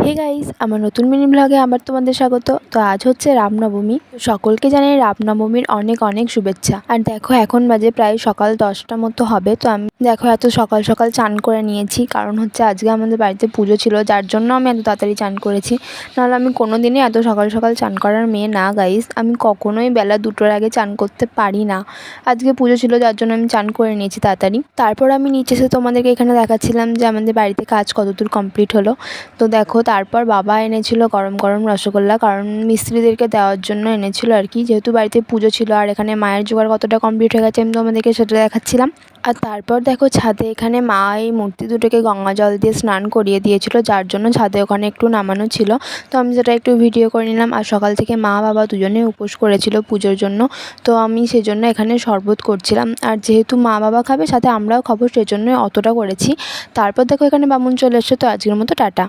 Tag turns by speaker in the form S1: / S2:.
S1: Hey guys, আমার নতুন mini ব্লগে আবার তোমাদের স্বাগত। তো আজ হচ্ছে রামনবমী। সকলকে জানাই রামনবমীর অনেক অনেক শুভেচ্ছা। আর দেখো এখন বাজে প্রায় সকাল 10টা মতো হবে। তো আমি দেখো এত সকাল সকাল চান করে নিয়েছি, কারণ হচ্ছে আজকে আমাদের বাড়িতে পুজো ছিল, যার জন্য আমি এত তাড়াতাড়ি চান করেছি। নাহলে আমি কোনোদিনই এত সকাল সকাল চান করার মেয়ে না গাইস। আমি কখনোই বেলা 2টোর আগে চান করতে পারি না। আজকে পুজো ছিল, যার জন্য আমি চান করে নিয়েছি তাড়াতাড়ি। তারপর আমি নিচে এসে তোমাদেরকে এখানে দেখাচ্ছিলাম যে আমাদের বাড়িতে কাজ কতদূর কমপ্লিট হলো। তো দেখো তারপর বাবা এনেছিল গরম গরম রসগোল্লা, কারণ মিস্ত্রিদেরকে দেওয়ার জন্য এনেছিল আর কি, যেহেতু বাড়িতে পুজো ছিল। আর এখানে মায়ের জোগাড় কতটা কমপ্লিট হয়ে গেছে আমি তোমাদেরকে সেটা দেখাচ্ছিলাম। আর তারপর দেখো ছাদে এখানে মা এই মূর্তি দুটোকে গঙ্গা জল দিয়ে স্নান করিয়ে দিয়েছিল, যার জন্য ছাদে ওখানে একটু নামানো ছিল। তো আমি সেটা একটু ভিডিও করে নিলাম। আর সকাল থেকে মা বাবা দুজনেই উপোস করেছিল পুজোর জন্য। তো আমি সেজন্য এখানে শরবত করছিলাম। আর যেহেতু মা বাবা খাবে, সাথে আমরাও খাবো, সেজন্যই অতটা করেছি। তারপর দেখো এখানে বামুন চলে এসছে। তো আজকের মতো টাটা।